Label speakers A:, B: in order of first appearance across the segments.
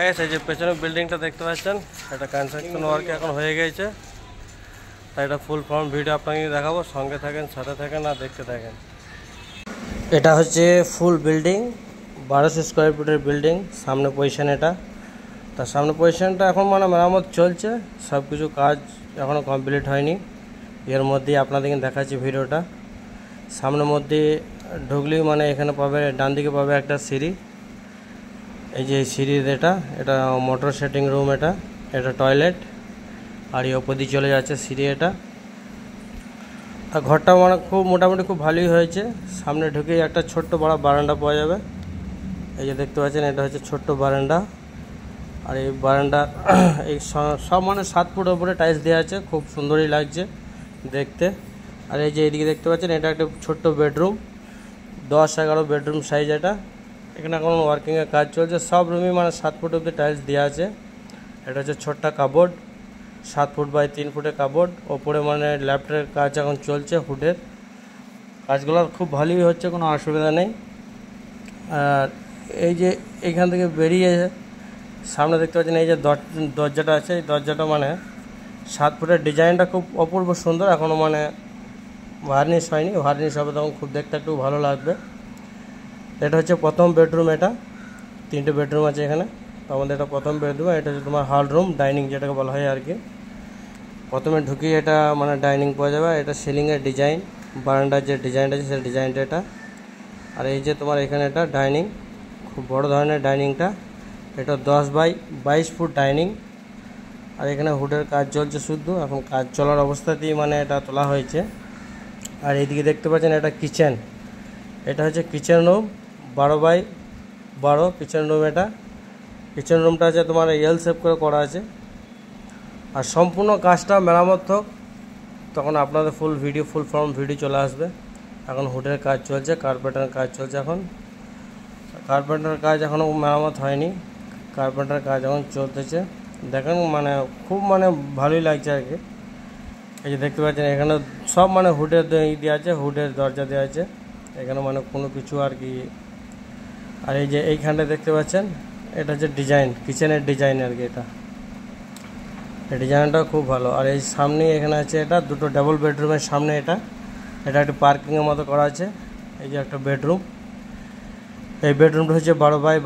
A: এই যে পেছনে বিল্ডিংটা দেখতে পাচ্ছেন, এটা কনস্ট্রাকশন ওয়ার্ক এখন হয়ে গেছে। তাই এটা ফুল ফর্ম ভিডিও আপনাকে দেখাবো, সঙ্গে থাকেন, সাথে থাকেন আর দেখতে থাকেন। এটা হচ্ছে ফুল বিল্ডিং, 1200 স্কোয়ার ফিটের বিল্ডিং। সামনে পজিশন এটা, তার সামনে পজিশনটা এখন মানে মেরামত চলছে, সব কিছু কাজ এখনও কমপ্লিট হয়নি। এর মধ্যেই আপনাদেরকে দেখাচ্ছি ভিডিওটা। সামনের মধ্যে ঢুকলেই মানে এখানে পাবে, ডান দিকে পাবে একটা সিঁড়ি। এই যে সিঁড়ির এটা মোটর সেটিং রুম, এটা টয়লেট। আর এই ওপর দিয়ে চলে যাচ্ছে সিঁড়ি এটা। আর ঘরটা মানে খুব মোটামুটি খুব ভালোই হয়েছে। সামনে ঢুকেই একটা ছোট্ট বড় বারান্দা পাওয়া যাবে। এই যে দেখতে পাচ্ছেন, এটা হচ্ছে ছোট্ট বারান্দা। আর এই বারান্দা এই সব মানে 7 ফুট ওপরে টাইলস দেওয়া আছে, খুব সুন্দরই লাগছে দেখতে। আর এই যে এদিকে দেখতে পাচ্ছেন, এটা একটা ছোট্ট বেডরুম, 10-11 বেডরুম সাইজ এটা। এখানে এখন ওয়ার্কিংয়ের কাজ চলছে। সব রুমই মানে 7 ফুট অব্দি টাইলস দেওয়া আছে। এটা হচ্ছে ছোট্ট কাবোর্ড, 7 ফুট বাই 3 ফুটের কাবোর্ড। ওপরে মানে ল্যাপটপের কাজ এখন চলছে, হুডের কাজগুলো খুব ভালোই হচ্ছে, কোনো অসুবিধা নেই। আর এই যে এইখান থেকে বেরিয়ে সামনে দেখতে পাচ্ছেন, এই যে দরজাটা আছে, এই দরজাটা মানে 7 ফুটের ডিজাইনটা খুব অপূর্ব সুন্দর। এখনও মানে ভার্নিশ হয়নি, ভার্নিশ হবে তখন খুব দেখতে একটু ভালো লাগবে। এটা হচ্ছে প্রথম বেডরুম। এটা 3টে বেডরুম আছে এখানে, আমাদের এটা প্রথম বেডরুম। এটা হচ্ছে তোমার হল রুম, ডাইনিং যেটাকে বলা হয় আর কি। প্রথমে ঢুকিয়ে এটা মানে ডাইনিং পাওয়া যাবে। এটা সিলিংয়ের ডিজাইন, বারান্দার যে ডিজাইনটা আছে সেই ডিজাইনটা এটা। আর এই যে তোমার এখানে এটা ডাইনিং, খুব বড় ধরনের ডাইনিংটা। এটা 10 বাই 22 ফুট ডাইনিং। আর এখানে হুডের কাজ চলছে শুধু, এখন কাজ চলার অবস্থাতেই মানে এটা তোলা হয়েছে। আর এইদিকে দেখতে পাচ্ছেন, এটা কিচেন। এটা হচ্ছে kitchen room, 12 by 12 kitchen room এটা। কিচেন রুমটা আছে তোমার এল শেপ করে করা আছে। আর সম্পূর্ণ কাজটা মেরামত হোক, তখন আপনাদের ফুল ফর্ম ভিডিও চলে আসবে। এখন হুডের কাজ চলছে, কার্পেন্টারের কাজ চলছে এখন। কার্পেন্টারের কাজ এখনও মেরামত হয়নি, কার্পেন্টারের কাজ এখন চলতেছে। দেখেন মানে খুব মানে ভালোই লাগছে আর কি। এই যে দেখতে পাচ্ছেন, এখানে সব মানে হুডের দেওয়া আছে, হুডের দরজা দেওয়া আছে এখানে, মানে কোনো কিছু আর কি। আর এই যে এইখানটা দেখতে পাচ্ছেন, এটা হচ্ছে ডিজাইন, কিচেনের ডিজাইন আর কি। এটা এই ডিজাইনটাও খুব ভালো। আর এই সামনে এখানে আছে, এটা 2টো ডাবল বেডরুমের সামনে এটা একটা পার্কিংয়ের মতো করা আছে। এই যে একটা বেডরুম, এই বেডরুমটা হচ্ছে 12 বাই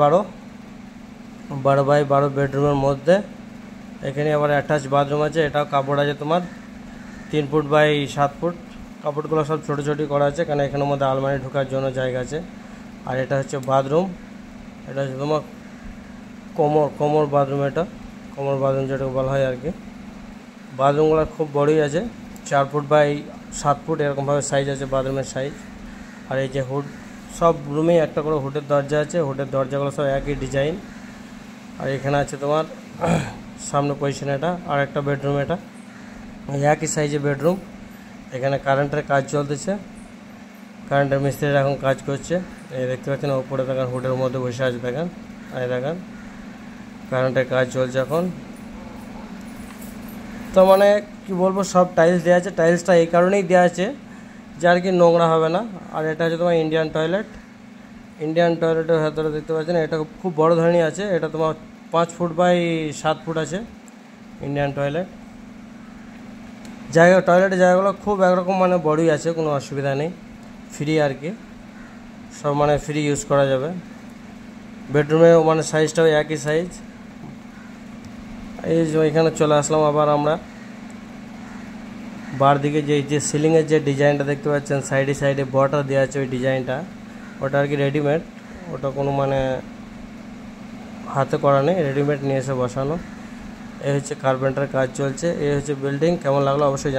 A: 12 বেডরুমের মধ্যে। এখানে আবার অ্যাটাচ বাথরুম আছে। এটাও কাপড় আছে তোমার 3 ফুট বাই 7 ফুট। কাপড়গুলো সব ছোটো ছোটো করা আছে, কারণ এখানের মধ্যে আলমারি ঢোকার জন্য জায়গা আছে। আর এটা হচ্ছে বাথরুম, এটা হচ্ছে তোমার কোমর বাথরুম। এটা কোমর বাথরুম যেটাকে বলা হয় আর কি। বাথরুমগুলো খুব বড়ই আছে, 4 ফুট বাই 7 ফুট এরকমভাবে সাইজ আছে বাথরুমের সাইজ। আর এই যে হুড, সব রুমেই একটা করে হুডের দরজা আছে, হুডের দরজাগুলো সব একই ডিজাইন। আর এখানে আছে তোমার সামনে পজিশন এটা আর একটা বেডরুম, এটা একই সাইজে বেডরুম। এখানে কারেন্টের কাজ চলতেছে, কারেন্টের মিস্ত্রিরা এখন কাজ করছে। এই দেখতে পাচ্ছেন ওপরে দেখেন, হুডের মধ্যে বসে আছে দেখেন। এই দেখেন কারেন্টের কাজ চলছে এখন। তো মানে কি বলবো, সব টাইলস দেওয়া আছে। টাইলসটা এই কারণেই দেওয়া আছে যে আর কি নোংরা হবে না। আর এটা হচ্ছে তোমার ইন্ডিয়ান টয়লেটের ভেতরে দেখতে পাচ্ছেন, এটা খুব বড় ধরনের আছে। এটা তোমার 5 ফুট বাই 7 ফুট আছে ইন্ডিয়ান টয়লেট। টয়লেটের জায়গাগুলো খুব একরকম মানে বড়ই আছে, কোনো অসুবিধা নেই, ফ্রি আর কি, সব মানে ফ্রি ইউজ করা যাবে। বেডরুমে মানে সাইজটাও একই সাইজ। এই যে এখানে চলে আসলাম আবার আমরা বার দিকে। যে সিলিংয়ের যে ডিজাইনটা দেখতে পাচ্ছেন, সাইডে বর্ডার দেওয়া আছে, ওই ডিজাইনটা ওটা আর কি রেডিমেড, ওটা কোনো মানে হাতে করা নেই, রেডিমেড নিয়ে এসে বসানো। এই হচ্ছে কার্পেন্টার কাজ চলছে। এই হচ্ছে বিল্ডিং। কেমন লাগলো অবশ্যই